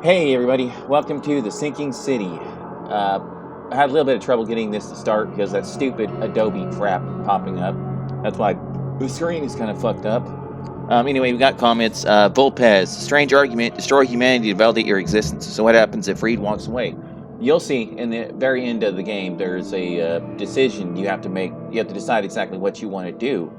Hey everybody, welcome to the Sinking City. I had a little bit of trouble getting this to start because that stupid Adobe crap popping up. That's why the screen is kind of fucked up. Anyway, we got comments. Volpez, strange argument, destroy humanity to validate your existence. So what happens if Reed walks away? You'll see in the very end of the game, there's a decision you have to make. You have to decide exactly what you want to do.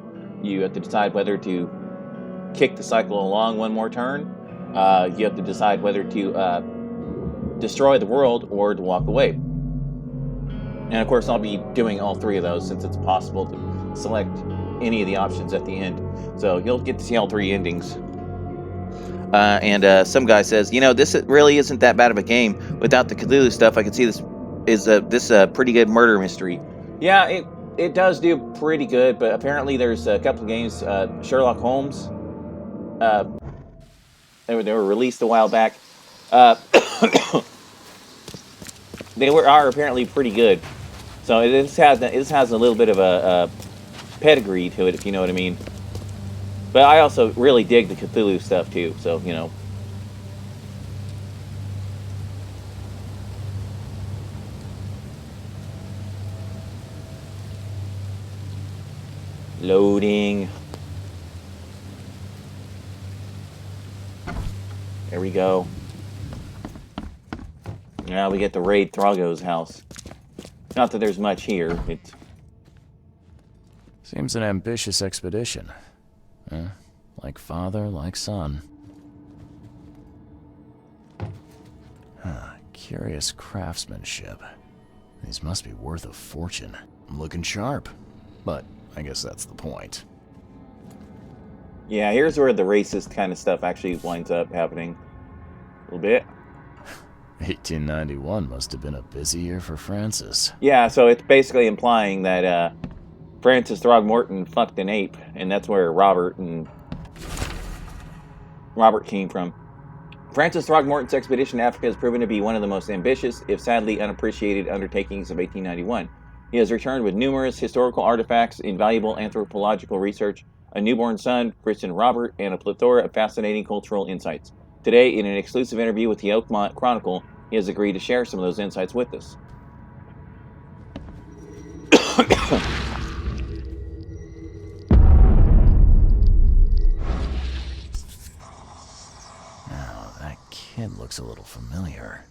You have to decide whether to kick the cycle along one more turn. You have to decide whether to destroy the world or to walk away. And of course, I'll be doing all three of those since it's possible to select any of the options at the end. So you'll get to see all three endings. And some guy says, this really isn't that bad of a game. Without the Cthulhu stuff, I can see this is a pretty good murder mystery. Yeah, it does do pretty good, but apparently there's a couple of games, Sherlock Holmes. They were released a while back. They are apparently pretty good. So it has a little bit of a pedigree to it, if you know what I mean. But I also really dig the Cthulhu stuff too, so Loading. There we go. Now we get to raid Throggo's house. Not that there's much here. Seems an ambitious expedition. Like father, like son. Curious craftsmanship. These must be worth a fortune. I'm looking sharp. But I guess that's the point. Yeah, here's where the racist kind of stuff actually winds up happening. A little bit. 1891 must have been a busy year for Francis. Yeah, so it's basically implying that Francis Throgmorton fucked an ape, and that's where Robert came from. Francis Throgmorton's expedition to Africa has proven to be one of the most ambitious, if sadly unappreciated, undertakings of 1891. He has returned with numerous historical artifacts, invaluable anthropological research, a newborn son, christened Robert, and a plethora of fascinating cultural insights. Today, in an exclusive interview with the Oakmont Chronicle, he has agreed to share some of those insights with us. Now, that kid looks a little familiar.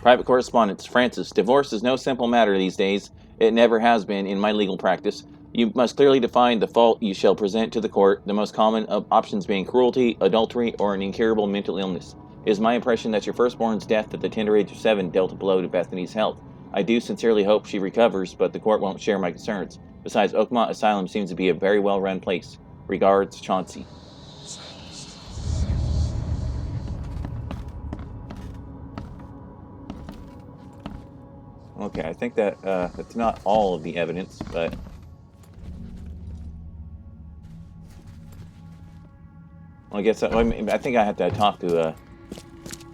Private correspondence. Francis, divorce is no simple matter these days. It never has been in my legal practice. You must clearly define the fault you shall present to the court, the most common of options being cruelty, adultery, or an incurable mental illness. It is my impression that your firstborn's death at the tender age of 7 dealt a blow to Bethany's health. I do sincerely hope she recovers, but the court won't share my concerns. Besides, Oakmont Asylum seems to be a very well-run place. Regards, Chauncey. Okay, I think that's not all of the evidence, but well, I guess I think I have to talk to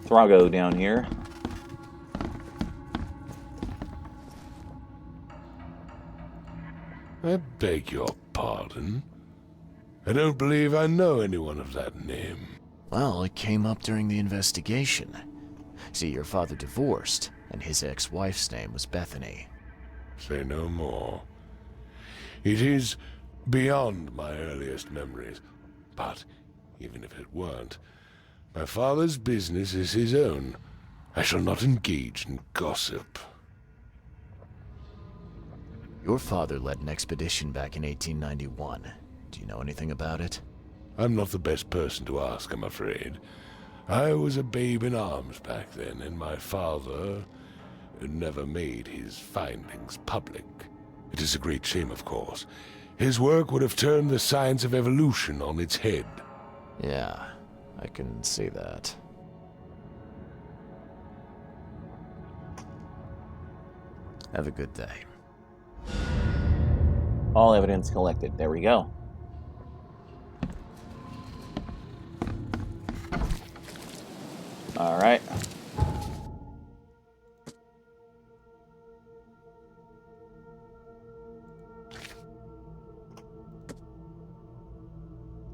Throggo down here. I beg your pardon. I don't believe I know anyone of that name. Well, it came up during the investigation. See, your father divorced, and his ex-wife's name was Bethany. Say no more. It is beyond my earliest memories, but even if it weren't, my father's business is his own. I shall not engage in gossip. Your father led an expedition back in 1891. Do you know anything about it? I'm not the best person to ask, I'm afraid. I was a babe in arms back then, and my father never made his findings public. It is a great shame, of course. His work would have turned the science of evolution on its head. Yeah, I can see that. Have a good day. All evidence collected. There we go. All right.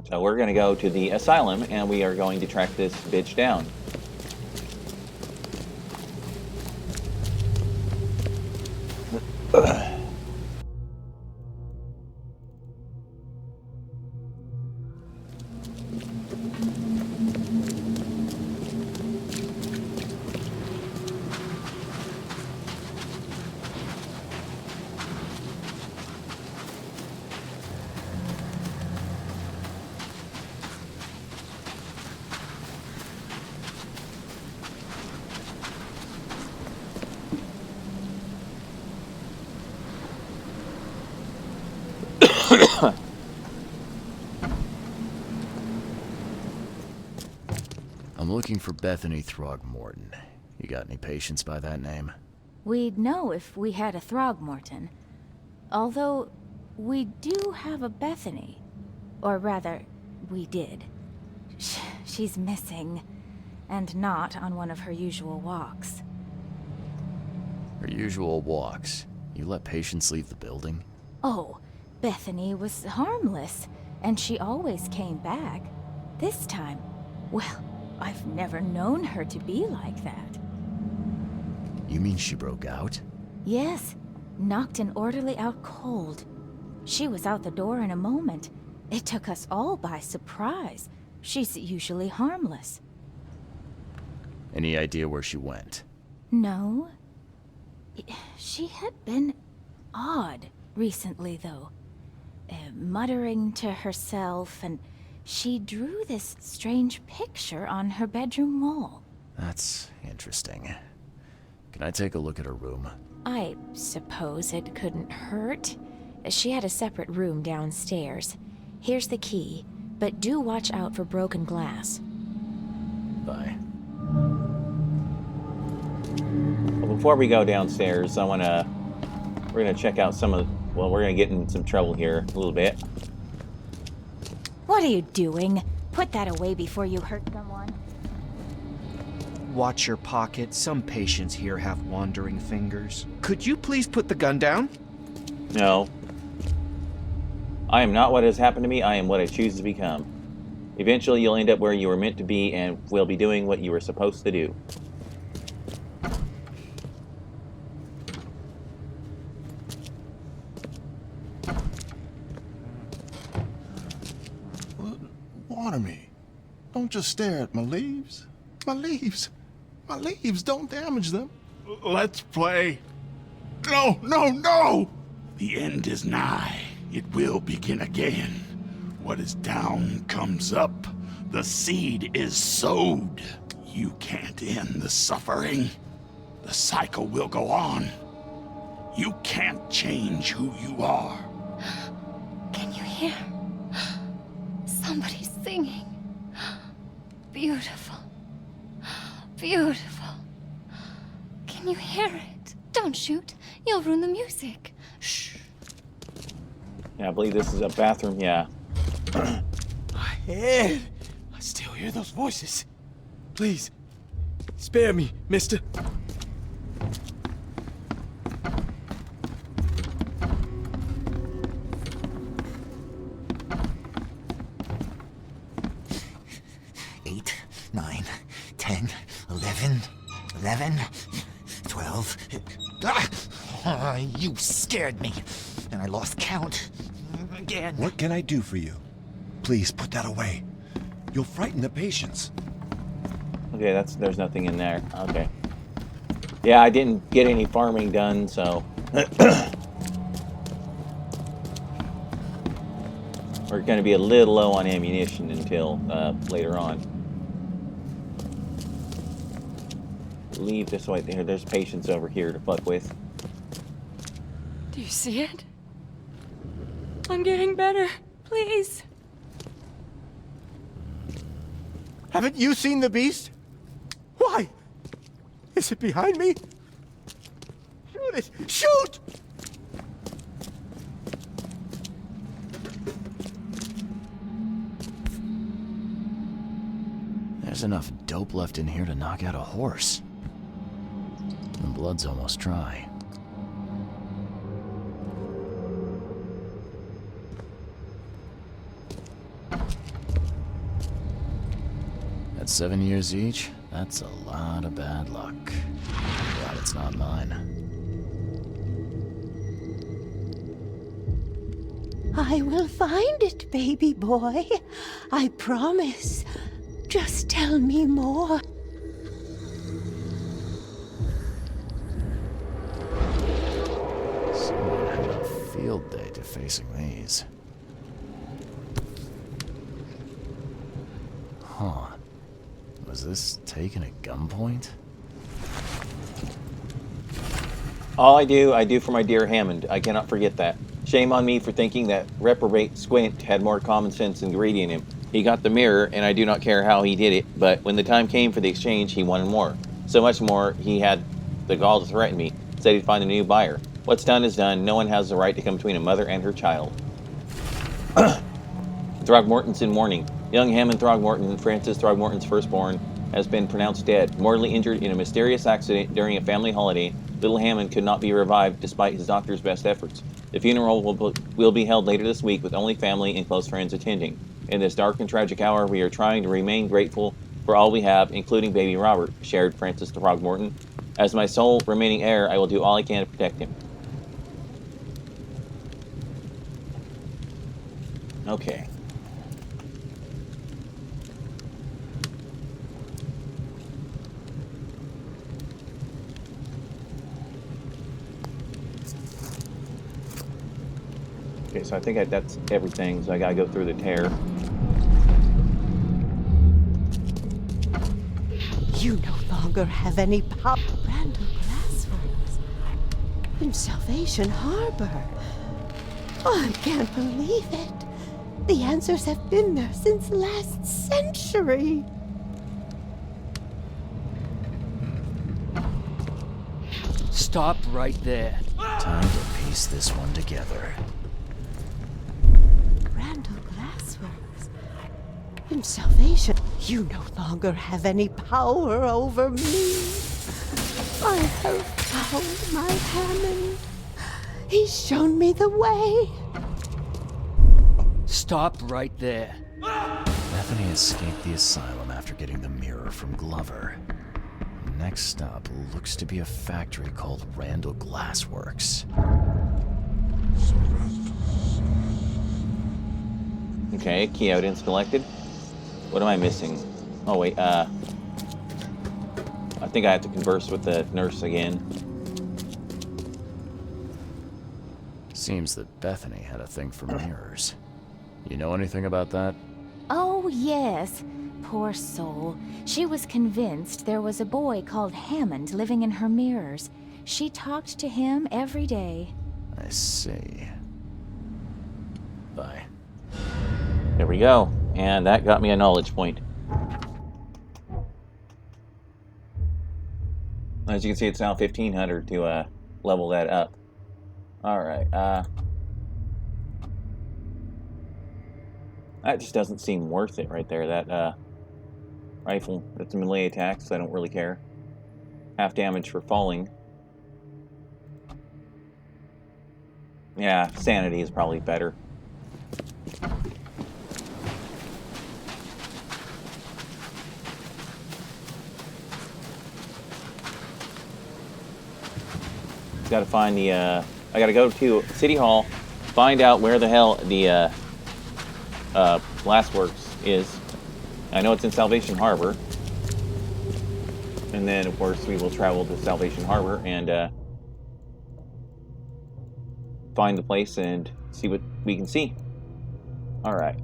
So we're going to go to the asylum, and we are going to track this bitch down. I'm looking for Bethany Throgmorton. You got any patients by that name? We'd know if we had a Throgmorton. Although, we do have a Bethany. Or rather, we did. She's missing, and not on one of her usual walks. Her usual walks. You let patients leave the building? Oh, Bethany was harmless, and she always came back. This time, well, I've never known her to be like that. You mean she broke out? Yes, knocked an orderly out cold. She was out the door in a moment. It took us all by surprise. She's usually harmless. Any idea where she went? No. She had been odd recently, though. Muttering to herself, and she drew this strange picture on her bedroom wall. That's interesting. Can I take a look at her room? I suppose it couldn't hurt. She had a separate room downstairs. Here's the key, but do watch out for broken glass. Bye. Well, before we go downstairs, we're gonna check out some of. Well, we're gonna get in some trouble here a little bit. What are you doing? Put that away before you hurt someone. Watch your pocket. Some patients here have wandering fingers. Could you please put the gun down? No. I am not what has happened to me. I am what I choose to become. Eventually, you'll end up where you were meant to be and will be doing what you were supposed to do. Water me. Don't just stare at my leaves. My leaves. My leaves, don't damage them. Let's play. No, no, no! The end is nigh. It will begin again. What is down comes up. The seed is sowed. You can't end the suffering. The cycle will go on. You can't change who you are. Can you hear? Somebody's singing. Beautiful. Beautiful. Can you hear it? Don't shoot. You'll ruin the music. Shh. Yeah, I believe this is a bathroom. Yeah. My head. I still hear those voices. Please, spare me, mister. Eight, 9, 10, 11, 11, 12. Ah, you scared me, and I lost count again. What can I do for you? Please put that away. You'll frighten the patients. Okay, there's nothing in there. Okay. Yeah, I didn't get any farming done, so we're going to be a little low on ammunition until later on. Leave this way. There's patients over here to fuck with. Do you see it? I'm getting better. Please. Haven't you seen the beast? Why? Is it behind me? Shoot it! Shoot! There's enough dope left in here to knock out a horse. The blood's almost dry. At 7 years each, that's a lot of bad luck. Glad it's not mine. I will find it, baby boy. I promise. Just tell me more. Someone had a field day to facing these. Huh. Was this taken at gunpoint? All I do for my dear Hammond. I cannot forget that. Shame on me for thinking that reprobate Squint had more common sense than greedy in him. He got the mirror, and I do not care how he did it, but when the time came for the exchange, he wanted more. So much more, he had the gall to threaten me, said he'd find a new buyer. What's done is done. No one has the right to come between a mother and her child. Throgmorton's in mourning. Young Hammond Throgmorton, Francis Throgmorton's firstborn, has been pronounced dead, mortally injured in a mysterious accident during a family holiday. Little Hammond could not be revived despite his doctor's best efforts. The funeral will be held later this week with only family and close friends attending. In this dark and tragic hour, we are trying to remain grateful for all we have, including baby Robert, shared Francis Throgmorton. As my sole remaining heir, I will do all I can to protect him. Okay. Okay, so I think that's everything, so I gotta go through the tear. You no longer have any power. Randall Glassworks in Salvation Harbor. Oh, I can't believe it. The answers have been there since last century. Stop right there. Time to piece this one together. Randall Glassworks in Salvation. You no longer have any power over me. I have found my Hammond. He's shown me the way. Stop right there. Bethany escaped the asylum after getting the mirror from Glover. Next stop looks to be a factory called Randall Glassworks. Okay, key evidence collected. What am I missing? Oh wait, I think I have to converse with the nurse again. Seems that Bethany had a thing for mirrors. You know anything about that? Oh, yes. Poor soul. She was convinced there was a boy called Hammond living in her mirrors. She talked to him every day. I see. Bye. There we go. And that got me a knowledge point. As you can see, it's now 1500 to level that up. Alright, that just doesn't seem worth it right there. That rifle, that's a melee attack, so I don't really care. Half damage for falling. Yeah, sanity is probably better. Gotta find the, I gotta go to City Hall, find out where the hell the, Glassworks is. I know it's in Salvation Harbor. And then, of course, we will travel to Salvation Harbor and, find the place and see what we can see. Alright.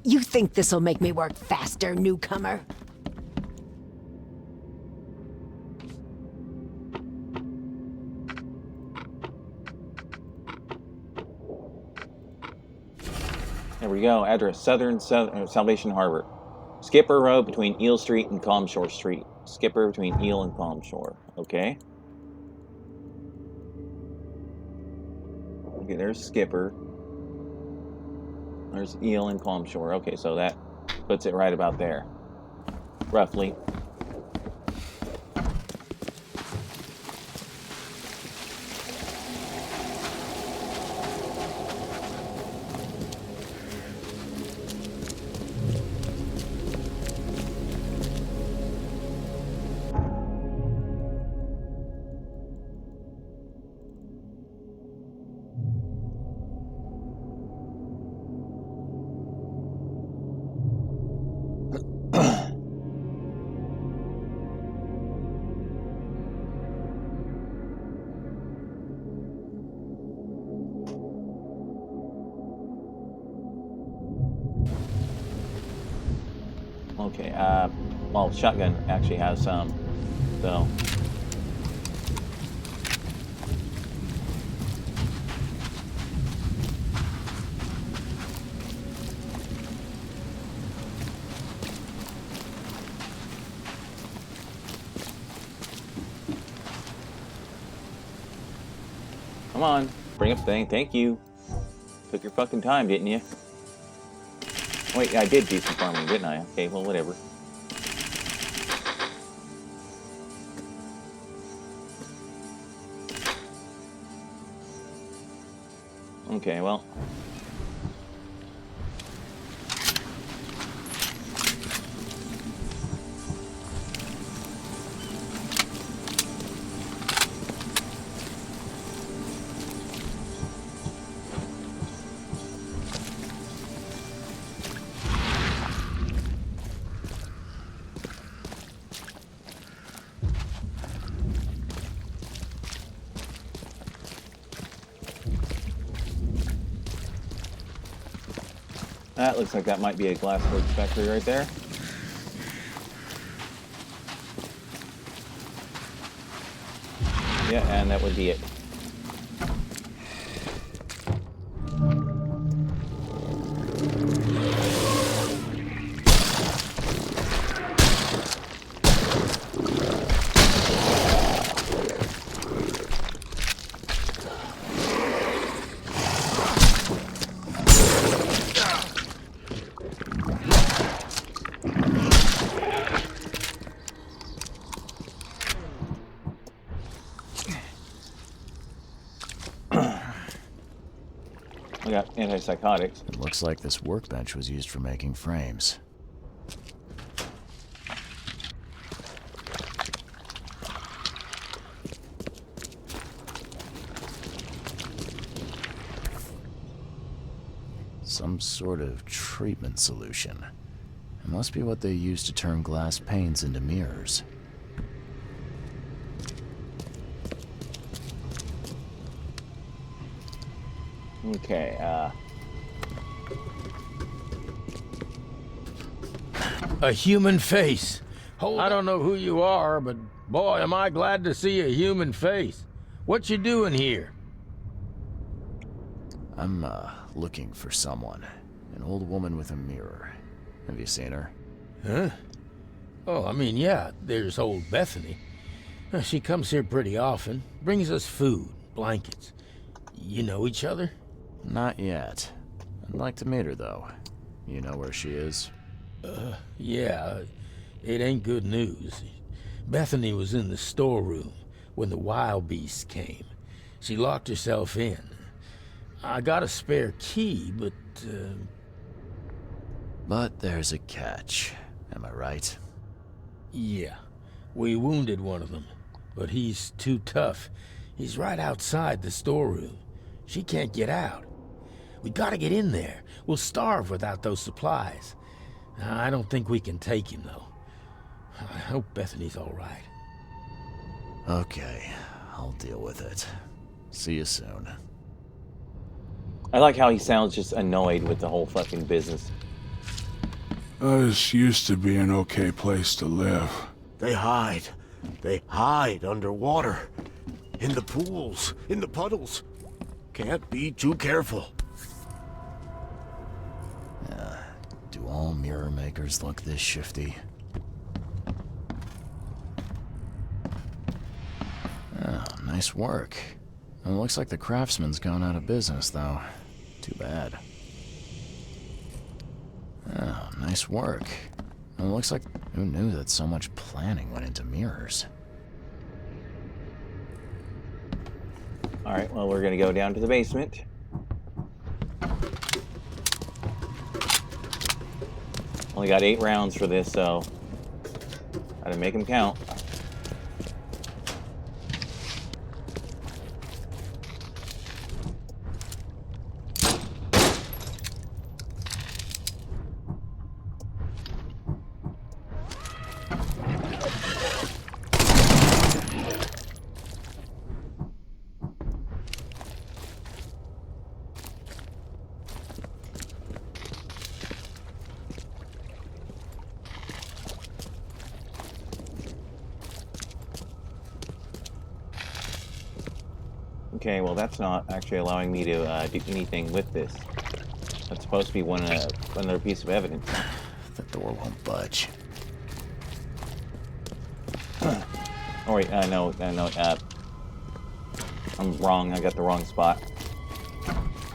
You think this'll make me work faster, newcomer? There we go. Address: Salvation Harbor. Skipper Road between Eel Street and Calm Shore Street. Skipper between Eel and Calm Shore. Okay. Okay, there's Skipper. There's Eel and Calm Shore. Okay, so that puts it right about there. roughly. Okay, well, shotgun actually has some, so. Come on, bring up the thing, thank you. Took your fucking time, didn't you? Wait, I did do some farming, didn't I? Okay, well, whatever. Okay, well. That looks like that might be a glassworks factory right there. Yeah, and that would be it. We got antipsychotics. It looks like this workbench was used for making frames. Some sort of treatment solution. It must be what they use to turn glass panes into mirrors. Okay, A human face. I don't know who you are, but boy, am I glad to see a human face. What you doing here? I'm, looking for someone. An old woman with a mirror. Have you seen her? Huh? Oh, I mean, yeah, there's old Bethany. She comes here pretty often. Brings us food, blankets. You know each other? Not yet. I'd like to meet her, though. You know where she is? Yeah. It ain't good news. Bethany was in the storeroom when the wild beasts came. She locked herself in. I got a spare key, but... But there's a catch. Am I right? Yeah. We wounded one of them, but he's too tough. He's right outside the storeroom. She can't get out. We gotta get in there. We'll starve without those supplies. I don't think we can take him, though. I hope Bethany's all right. Okay, I'll deal with it. See you soon. I like how he sounds just annoyed with the whole fucking business. This used to be an okay place to live. They hide. They hide underwater. In the pools, in the puddles. Can't be too careful. Do all mirror makers look this shifty? Oh, nice work. It looks like the craftsman's gone out of business, though. Too bad. Oh, nice work. It looks like Who knew that so much planning went into mirrors? Alright, well, we're gonna go down to the basement. Only got 8 rounds for this, so gotta make them count. Okay, well that's not actually allowing me to do anything with this. That's supposed to be another piece of evidence. The door won't budge. Oh wait, no, I'm wrong. I got the wrong spot.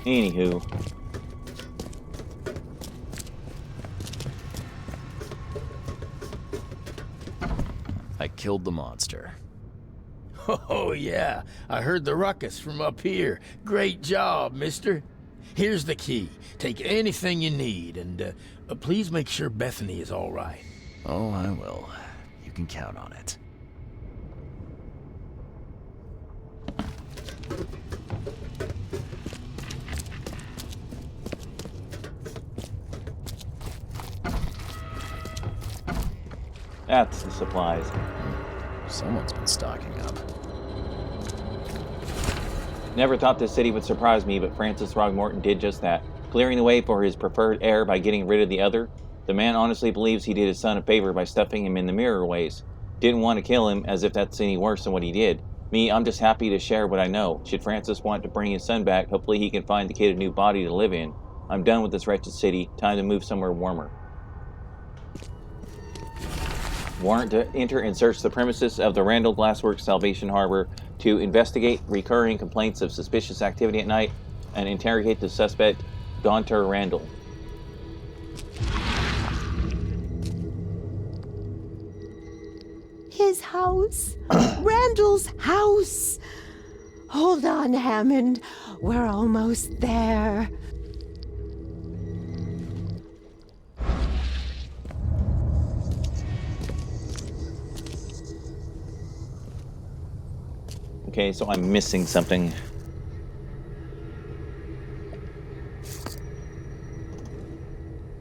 Anywho. I killed the monster. Oh, yeah. I heard the ruckus from up here. Great job, mister. Here's the key. Take anything you need, and please make sure Bethany is all right. Oh, I will. You can count on it. That's the supplies. Someone's been stocking up. Never thought this city would surprise me, but Francis Throgmorton did just that. Clearing the way for his preferred heir by getting rid of the other, the man honestly believes he did his son a favor by stuffing him in the mirror ways. Didn't want to kill him, as if that's any worse than what he did. Me, I'm just happy to share what I know. Should Francis want to bring his son back, hopefully he can find the kid a new body to live in. I'm done with this wretched city. Time to move somewhere warmer. Warrant to enter and search the premises of the Randall Glassworks Salvation Harbor to investigate recurring complaints of suspicious activity at night and interrogate the suspect, Gaunter Randall. His house. Randall's house. Hold on, Hammond. We're almost there. Okay, so I'm missing something.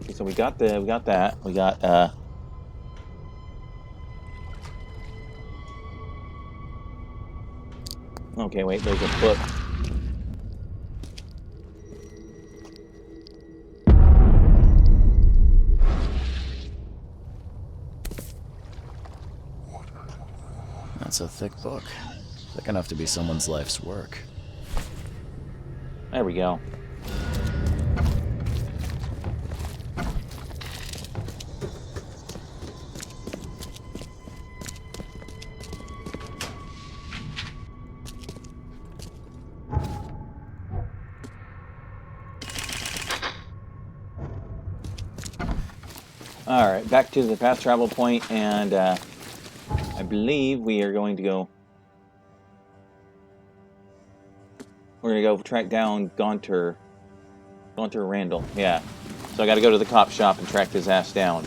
Okay, so we got that. We got okay, wait, there's a book. That's a thick book. Thick enough to be someone's life's work. There we go. Alright, back to the fast travel point, and I believe we are going to go... We're gonna go track down Gaunter Randall, yeah. So I gotta go to the cop shop and track his ass down.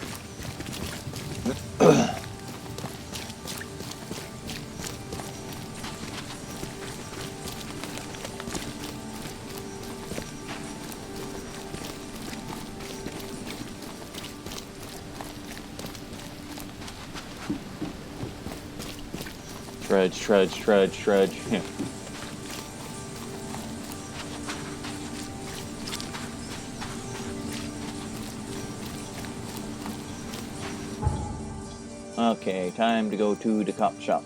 Trudge. Yeah. Okay, time to go to the cop shop.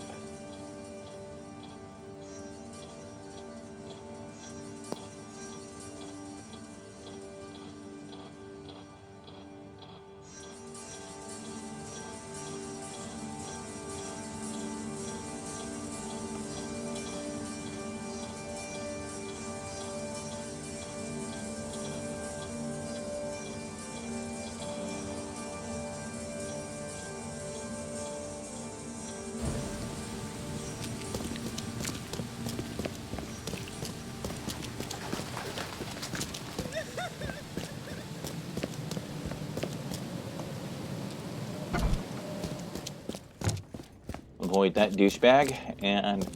avoid that douchebag, and...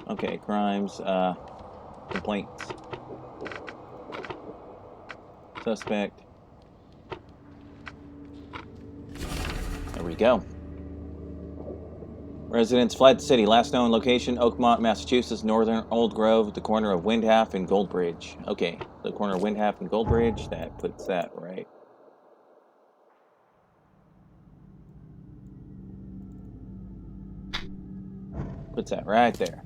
Okay, crimes, complaints. Suspect. There we go. Residents fled the city. Last known location, Oakmont, Massachusetts, northern Old Grove, the corner of Windhalf and Goldbridge. Okay, the corner of Windhalf and Goldbridge, that puts that right. Puts that right there.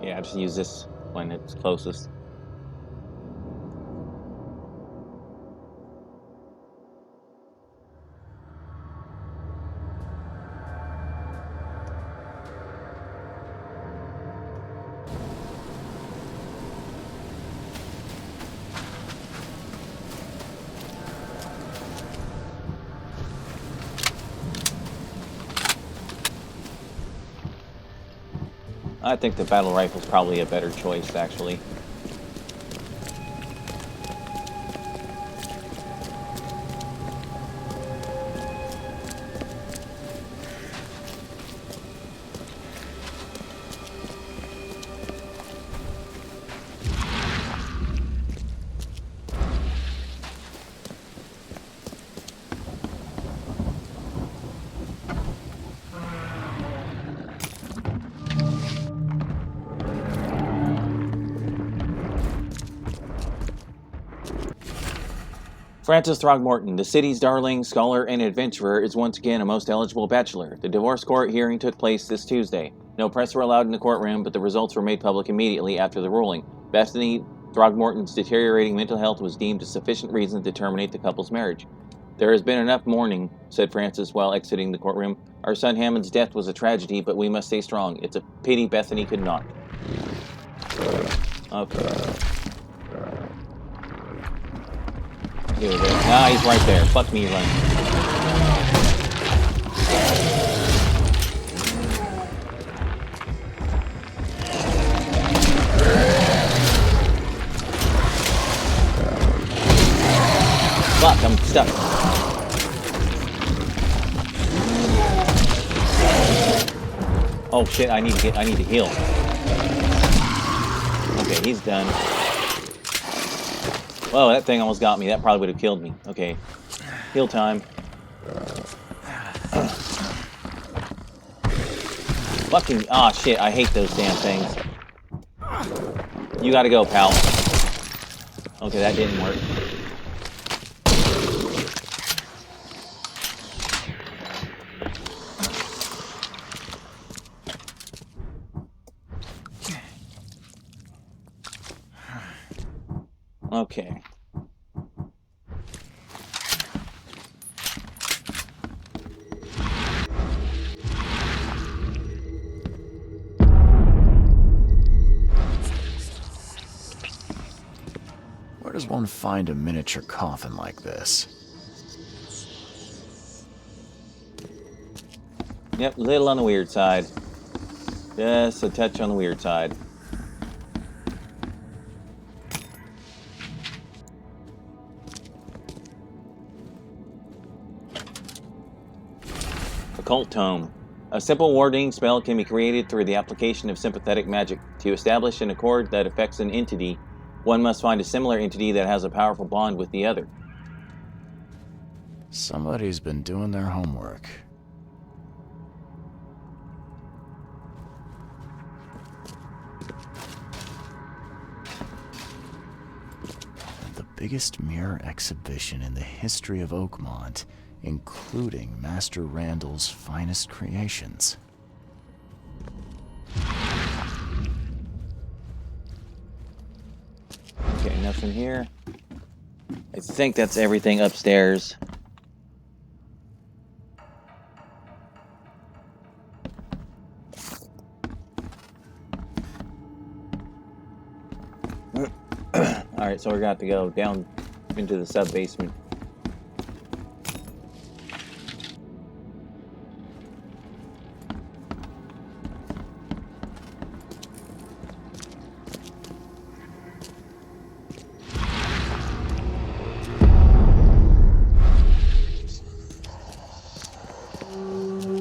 Yeah, I just use this when it's closest. I think the battle rifle is probably a better choice, actually. Francis Throgmorton, the city's darling, scholar, and adventurer, is once again a most eligible bachelor. The divorce court hearing took place this Tuesday. No press were allowed in the courtroom, but the results were made public immediately after the ruling. Bethany Throgmorton's deteriorating mental health was deemed a sufficient reason to terminate the couple's marriage. There has been enough mourning, said Francis while exiting the courtroom. Our son Hammond's death was a tragedy, but we must stay strong. It's a pity Bethany could not. Okay. Here we go. Ah, he's right there. Fuck me, run. Fuck, I'm stuck. Oh shit, I need to heal. Okay, he's done. Whoa, that thing almost got me. That probably would have killed me. Okay. Heal time. Fucking... Ah, shit. I hate those damn things. You gotta go, pal. Okay, that didn't work. Okay. Where does one find a miniature coffin like this? Yep, a little on the weird side. Just a touch on the weird side. Occult Tome. A simple warding spell can be created through the application of sympathetic magic. To establish an accord that affects an entity, one must find a similar entity that has a powerful bond with the other. Somebody's been doing their homework. The biggest mirror exhibition in the history of Oakmont, including Master Randall's finest creations. Okay, nothing here. I think that's everything upstairs. Alright, so we're gonna have to go down into the sub-basement.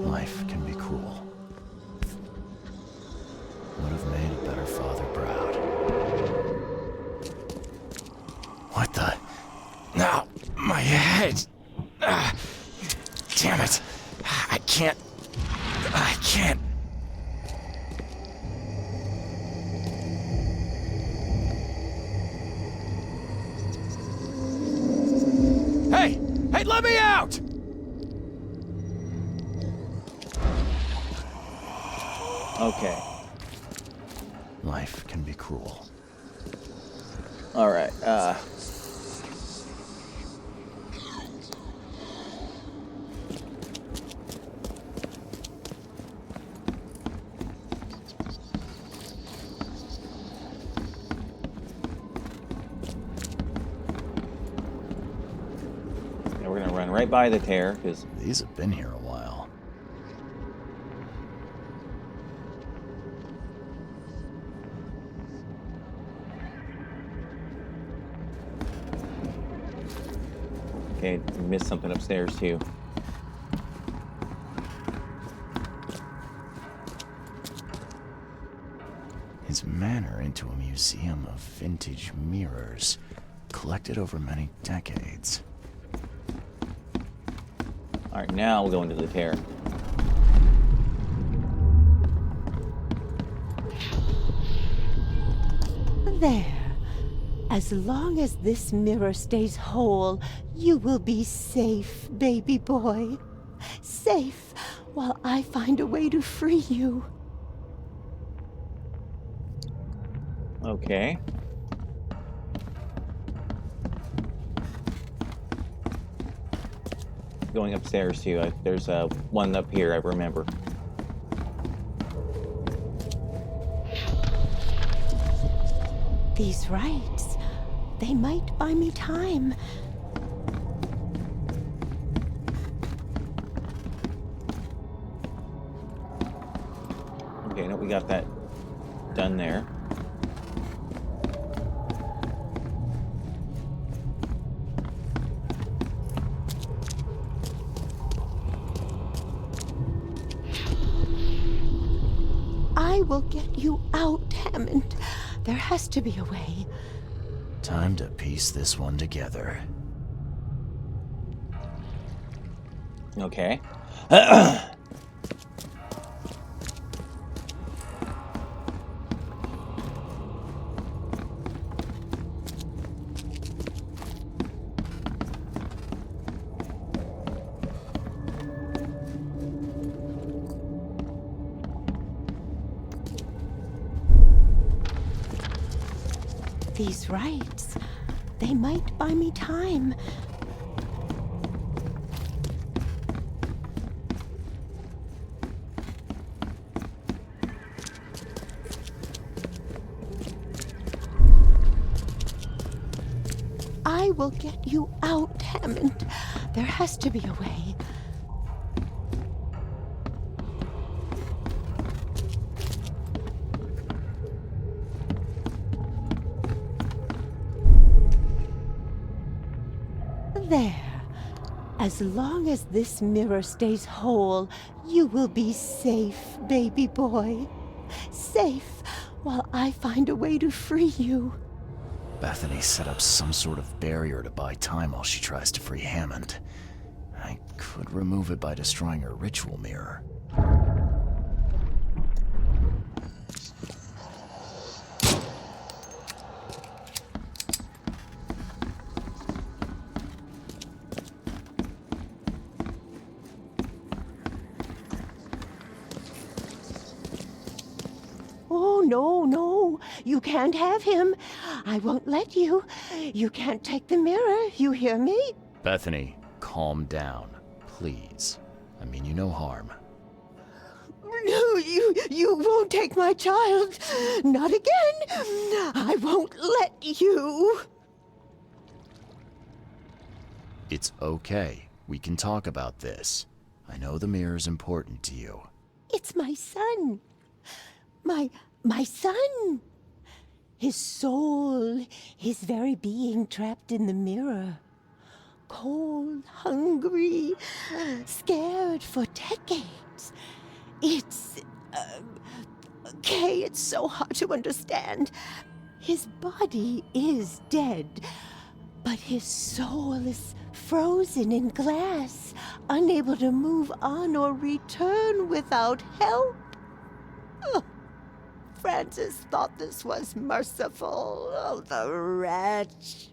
Life can be cruel. Would have made a better father proud. What the? No, my head! Damn it! I can't. Hey! Hey, let me out! Okay. Life can be cruel. Alright, yeah, we're gonna run right by the tear, because These have been here a while. okay, missed something upstairs too. His manor into a museum of vintage mirrors, collected over many decades. Alright, now we'll go into the tear. There. As long as this mirror stays whole, you will be safe, baby boy. Safe while I find a way to free you. Okay. Going upstairs too. There's one up here, I remember. These rites, they might buy me time. Okay, no, we got that done there. I will get you out, Hammond. There has to be a way. Time to piece this one together. Okay. These rites, they might buy me time. I will get you out, Hammond. There has to be a way. There. As long as this mirror stays whole, you will be safe, baby boy. Safe while I find a way to free you. Bethany set up some sort of barrier to buy time while she tries to free Hammond. I could remove it by destroying her ritual mirror. Oh, no, no. You can't have him. I won't let you. You can't take the mirror. You hear me? Bethany, calm down, please. I mean you no harm. No, You won't take my child. Not again. I won't let you. It's okay. We can talk about this. I know the mirror's important to you. It's my son. My son. His soul, his very being trapped in the mirror. Cold, hungry, scared for decades. It's... okay, it's so hard to understand. His body is dead, but his soul is frozen in glass, unable to move on or return without help. Oh, Francis thought this was merciful. Oh, the wretch.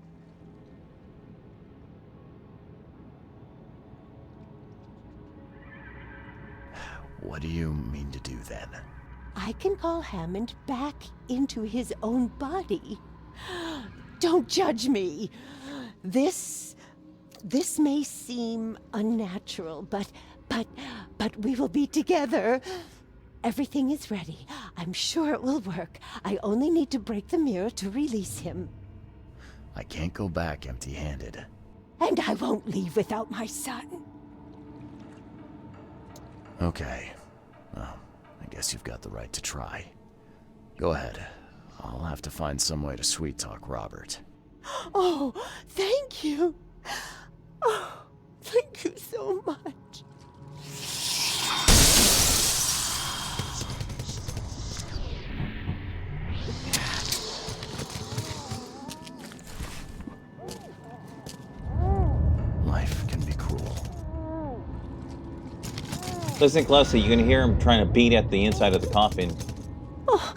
What do you mean to do then? I can call Hammond back into his own body. Don't judge me. This may seem unnatural, but we will be together. Everything is ready. I'm sure it will work. I only need to break the mirror to release him. I can't go back empty-handed. And I won't leave without my son. Okay. Well, I guess you've got the right to try. Go ahead. I'll have to find some way to sweet-talk Robert. Oh, thank you. Oh, thank you so much. Life can be cruel. Listen closely. You can hear him trying to beat at the inside of the coffin. Oh,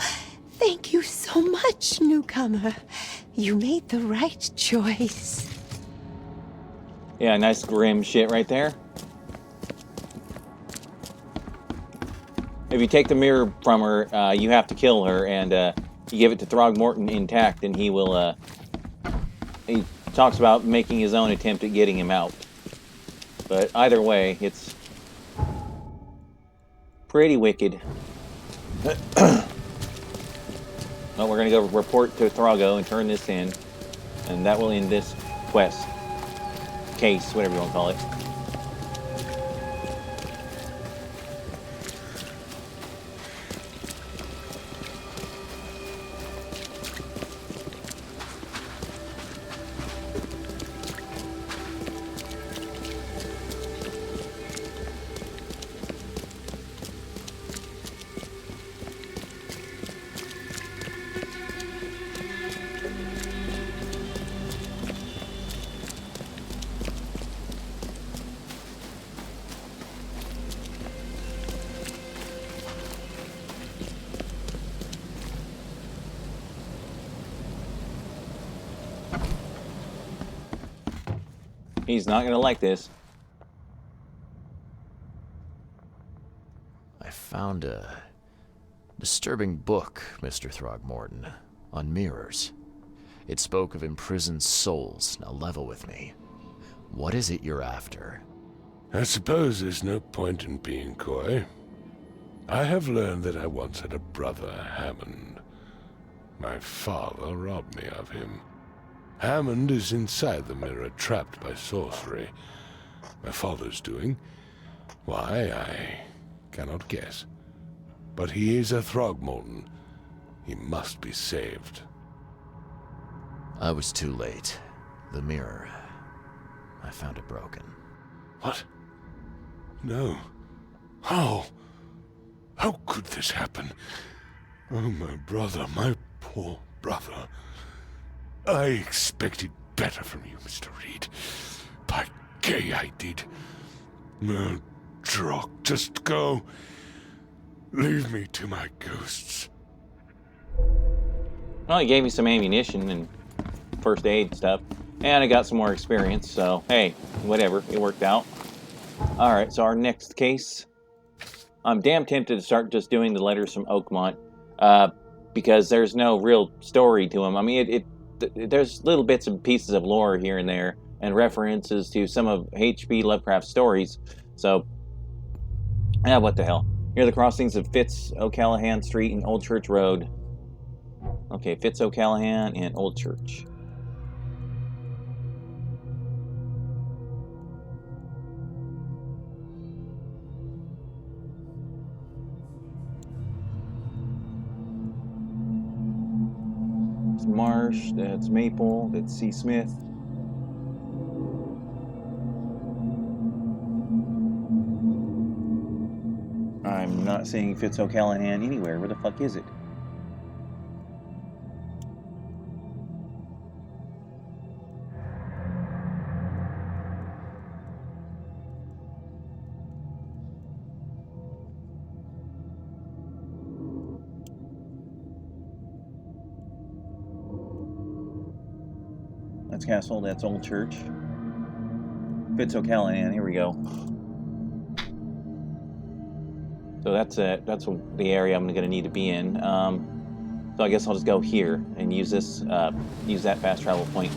thank you so much, newcomer. You made the right choice. Yeah, nice grim shit right there. If you take the mirror from her, you have to kill her, and you give it to Throgmorton intact, and he will, he talks about making his own attempt at getting him out. But either way, it's pretty wicked. Well, we're going to go report to Throggo and turn this in, and that will end this quest. Case, whatever you want to call it. He's not going to like this. I found a disturbing book, Mr. Throgmorton, on mirrors. It spoke of imprisoned souls. Now level with me. What is it you're after? I suppose there's no point in being coy. I have learned that I once had a brother, Hammond. My father robbed me of him. Hammond is inside the mirror, trapped by sorcery. My father's doing? Why, I cannot guess. But he is a Throgmorton. He must be saved. I was too late. The mirror. I found it broken. What? No. How? How could this happen? Oh, my brother, my poor brother. I expected better from you, Mr. Reed. By gay, I did. No, Drock, just go. Leave me to my ghosts. Well, he gave me some ammunition and first aid stuff, and I got some more experience, so hey, whatever, it worked out. Alright, so our next case. I'm damn tempted to start just doing the letters from Oakmont, because there's no real story to them. I mean, there's little bits and pieces of lore here and there, and references to some of H.P. Lovecraft's stories, so, yeah, what the hell. Near the crossings of Fitz O'Callahan Street and Old Church Road. Okay, Fitz O'Callahan and Old Church. It's Marsh, that's Maple, that's C. Smith. I'm not seeing Fitz O'Callahan anywhere. Where the fuck is it? That's Castle, that's Old Church. Fitz O'Callahan, here we go. So that's it. That's the area I'm going to need to be in. So I guess I'll just go here and use this, use that fast travel point.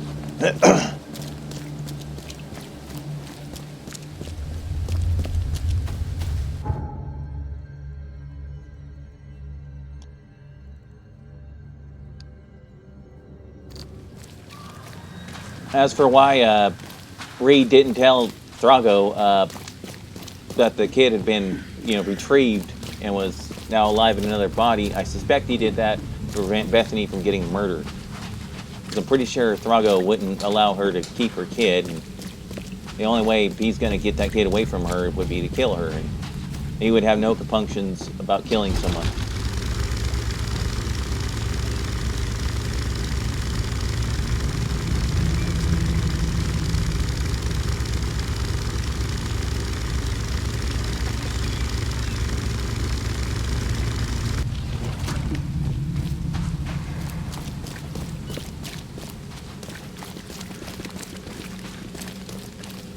As for why Reed didn't tell Throggo that the kid had been, retrieved and was now alive in another body, I suspect he did that to prevent Bethany from getting murdered. Because I'm pretty sure Throggo wouldn't allow her to keep her kid. And the only way he's going to get that kid away from her would be to kill her. And he would have no compunctions about killing someone.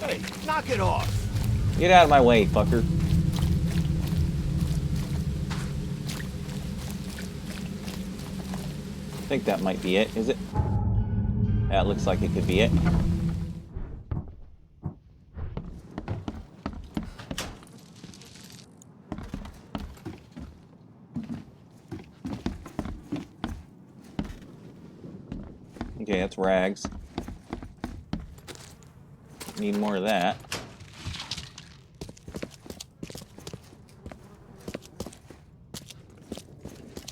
Hey, knock it off! Get out of my way, fucker. I think that might be it, is it? That looks like it could be it. Okay, that's rags. Need more of that.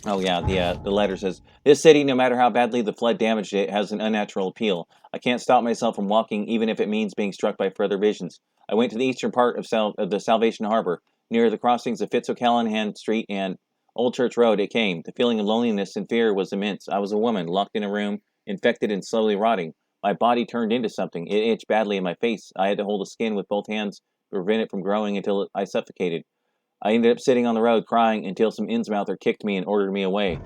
Oh yeah, the letter says, "This city, no matter how badly the flood damaged it, has an unnatural appeal. I can't stop myself from walking, even if it means being struck by further visions. I went to the eastern part of the Salvation Harbor, near the crossings of Fitz O'Callahan Street and Old Church Road. It came. The feeling of loneliness and fear was immense. I was a woman, locked in a room, infected and slowly rotting. My body turned into something. It itched badly in my face. I had to hold the skin with both hands to prevent it from growing until I suffocated. I ended up sitting on the road crying until some Innsmouther kicked me and ordered me away."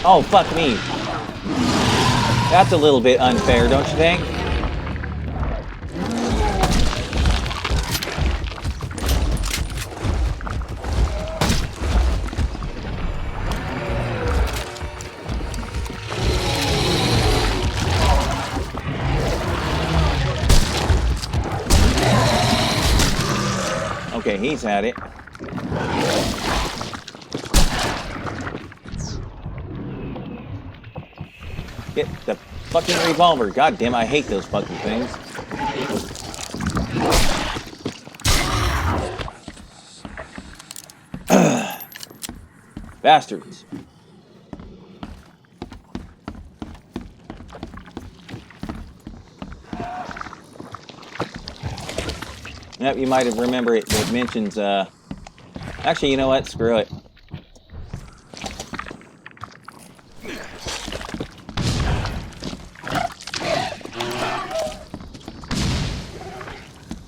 Oh, fuck me. That's a little bit unfair, don't you think? Okay, he's at it. Get the fucking revolver. God damn, I hate those fucking things. Bastards. Yep, you might have remembered it. It mentions, actually, you know what? Screw it.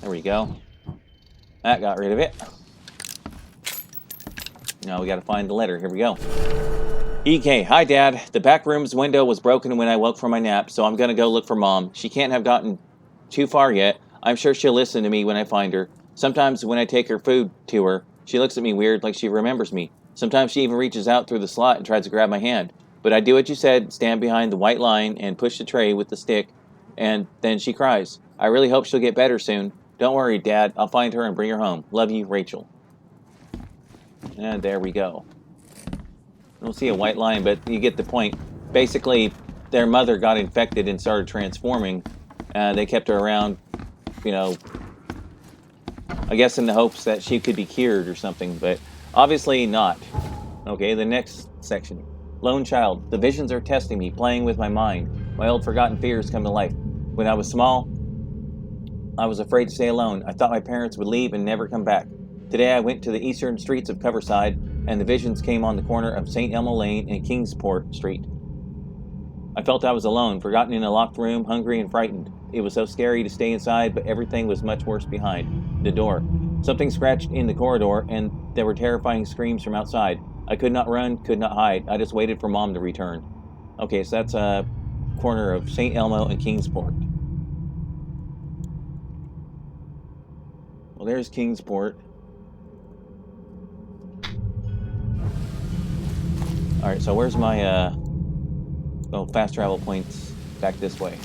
There we go. That got rid of it. Now we gotta find the letter. Here we go. EK, hi Dad. The back room's window was broken when I woke from my nap, so I'm gonna go look for Mom. She can't have gotten too far yet. I'm sure she'll listen to me when I find her. Sometimes when I take her food to her, she looks at me weird like she remembers me. Sometimes she even reaches out through the slot and tries to grab my hand. But I do what you said, stand behind the white line and push the tray with the stick, and then she cries. I really hope she'll get better soon. Don't worry, Dad. I'll find her and bring her home. Love you, Rachel. And there we go. I don't see a white line, but you get the point. Basically, their mother got infected and started transforming. They kept her around, you know, I guess in the hopes that she could be cured or something, but obviously not. Okay, the next section. Lone child. The visions are testing me, playing with my mind. My old forgotten fears come to life. When I was small, I was afraid to stay alone. I thought my parents would leave and never come back. Today I went to the eastern streets of Coverside, and the visions came on the corner of St. Elmo Lane and Kingsport Street. I felt I was alone, forgotten in a locked room, hungry and frightened. It was so scary to stay inside, but everything was much worse behind the door. Something scratched in the corridor, and there were terrifying screams from outside. I could not run, could not hide. I just waited for Mom to return. Okay, so that's a corner of St. Elmo and Kingsport. Well, there's Kingsport. Alright, so where's my, fast travel points back this way.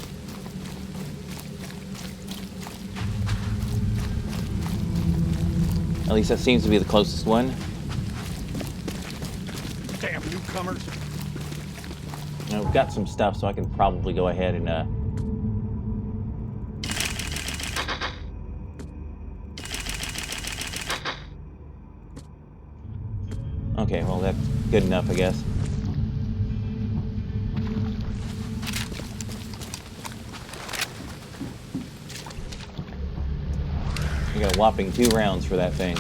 At least that seems to be the closest one. Damn newcomers. I've got some stuff, so I can probably go ahead and, Okay, well, that's good enough, I guess. We got a whopping 2 rounds for that thing.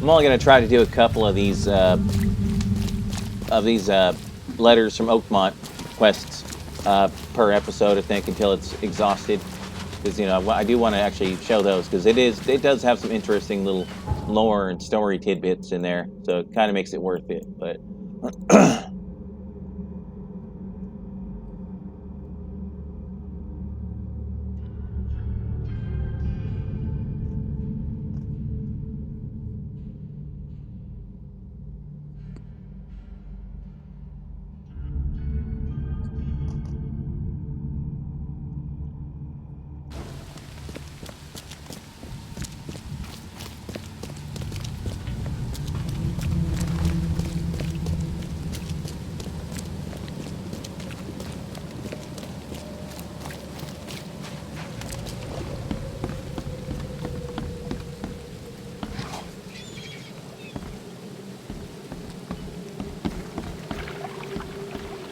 I'm only going to try to do a couple of these letters from Oakmont quests per episode, I think, until it's exhausted. Because, you know, I do want to actually show those, because it does have some interesting little lore and story tidbits in there, so it kind of makes it worth it. But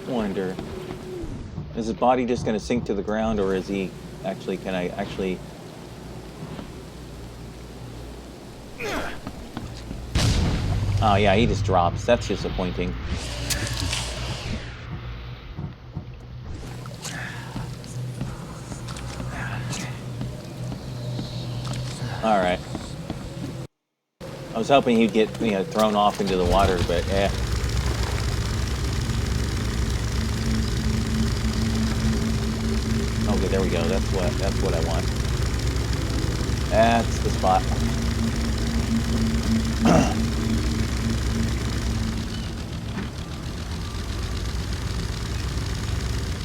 wonder, is his body just going to sink to the ground, or is he actually, can I actually... Oh yeah, he just drops. That's disappointing. Alright. I was hoping he'd get, you know, thrown off into the water, but eh. Okay, there we go. That's what I want. That's the spot.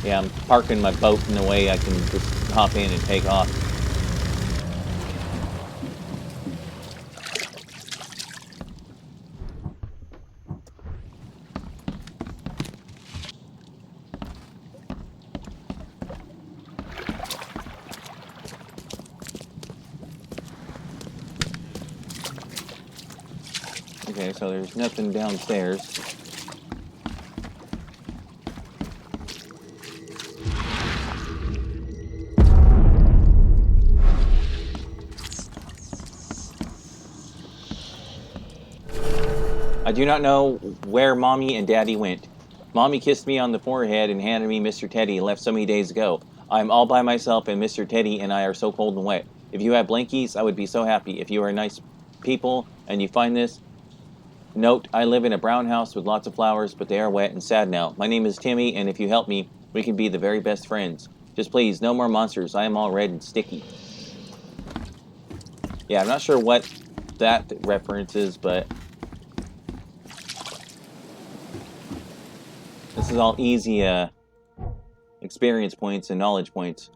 Yeah, I'm parking my boat in a way I can just hop in and take off. Okay, so there's nothing downstairs. I do not know where Mommy and Daddy went. Mommy kissed me on the forehead and handed me Mr. Teddy and left so many days ago. I am all by myself, and Mr. Teddy and I are so cold and wet. If you have blankies, I would be so happy. If you are nice people and you find this, note, I live in a brown house with lots of flowers, but they are wet and sad now. My name is Timmy, and if you help me, we can be the very best friends. Just please, no more monsters. I am all red and sticky. Yeah, I'm not sure what that reference is, but this is all easy experience points and knowledge points.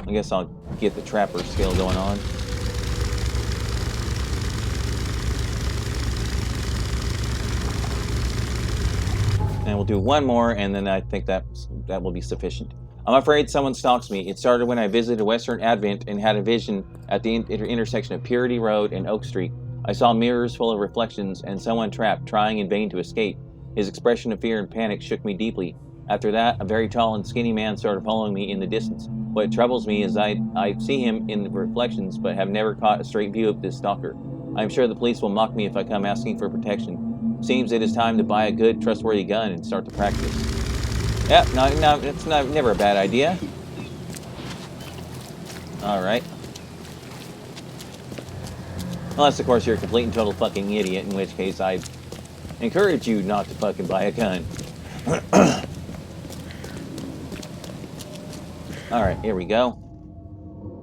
I guess I'll get the trapper skill going on. And we'll do one more, and then I think that will be sufficient. I'm afraid someone stalks me. It started when I visited Western Advent and had a vision at the intersection of Purity Road and Oak Street. I saw mirrors full of reflections and someone trapped, trying in vain to escape. His expression of fear and panic shook me deeply. After that, a very tall and skinny man started following me in the distance. What troubles me is I see him in the reflections, but have never caught a straight view of this stalker. I am sure the police will mock me if I come asking for protection. Seems it is time to buy a good, trustworthy gun and start to practice. Yep, no, it's never a bad idea. Alright. Unless, of course, you're a complete and total fucking idiot, in which case I encourage you not to fucking buy a gun. Alright, here we go.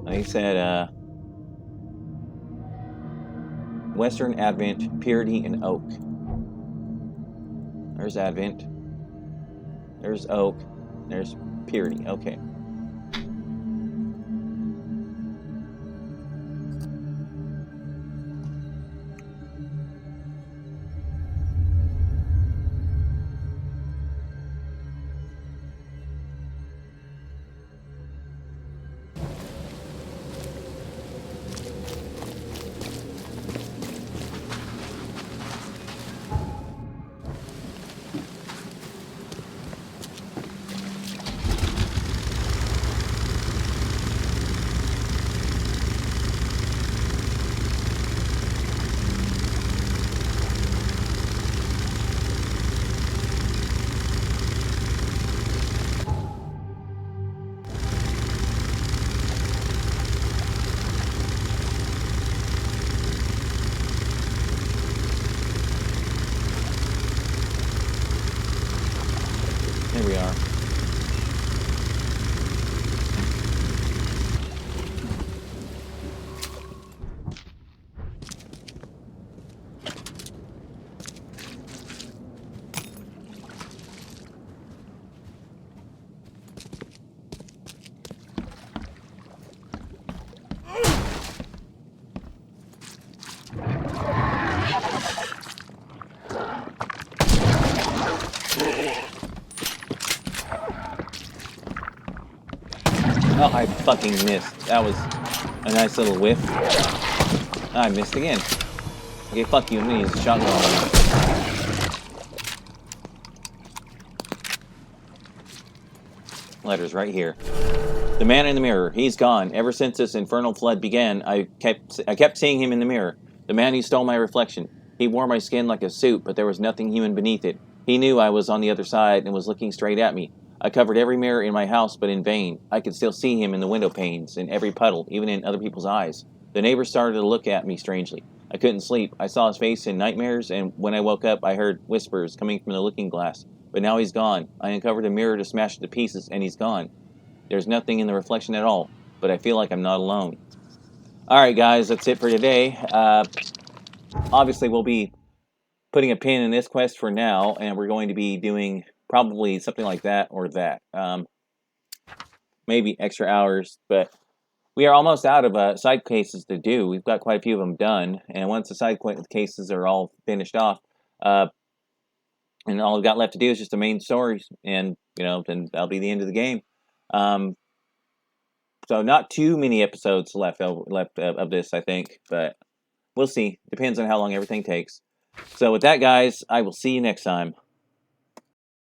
Like I said, Western Advent, Purity, and Oak. There's Advent. There's Oak. There's Purity. Okay. Here we are. Oh, I fucking missed. That was a nice little whiff. I missed again. Okay, fuck you, I'm gonna use a shotgun on you. Letters right here. The man in the mirror. He's gone. Ever since this infernal flood began, I kept seeing him in the mirror. The man who stole my reflection. He wore my skin like a suit, but there was nothing human beneath it. He knew I was on the other side and was looking straight at me. I covered every mirror in my house, but in vain. I could still see him in the window panes, in every puddle, even in other people's eyes. The neighbors started to look at me strangely. I couldn't sleep. I saw his face in nightmares, and when I woke up, I heard whispers coming from the looking glass. But now he's gone. I uncovered a mirror to smash it to pieces, and he's gone. There's nothing in the reflection at all, but I feel like I'm not alone. Alright, guys, that's it for today. Obviously, we'll be putting a pin in this quest for now, and we're going to be doing probably something like that or that. Maybe extra hours, but we are almost out of side cases to do. We've got quite a few of them done, and once the side cases are all finished off, and all we've got left to do is just the main stories, and, you know, then that'll be the end of the game. So not too many episodes left of this, I think, but we'll see. Depends on how long everything takes. So with that, guys, I will see you next time.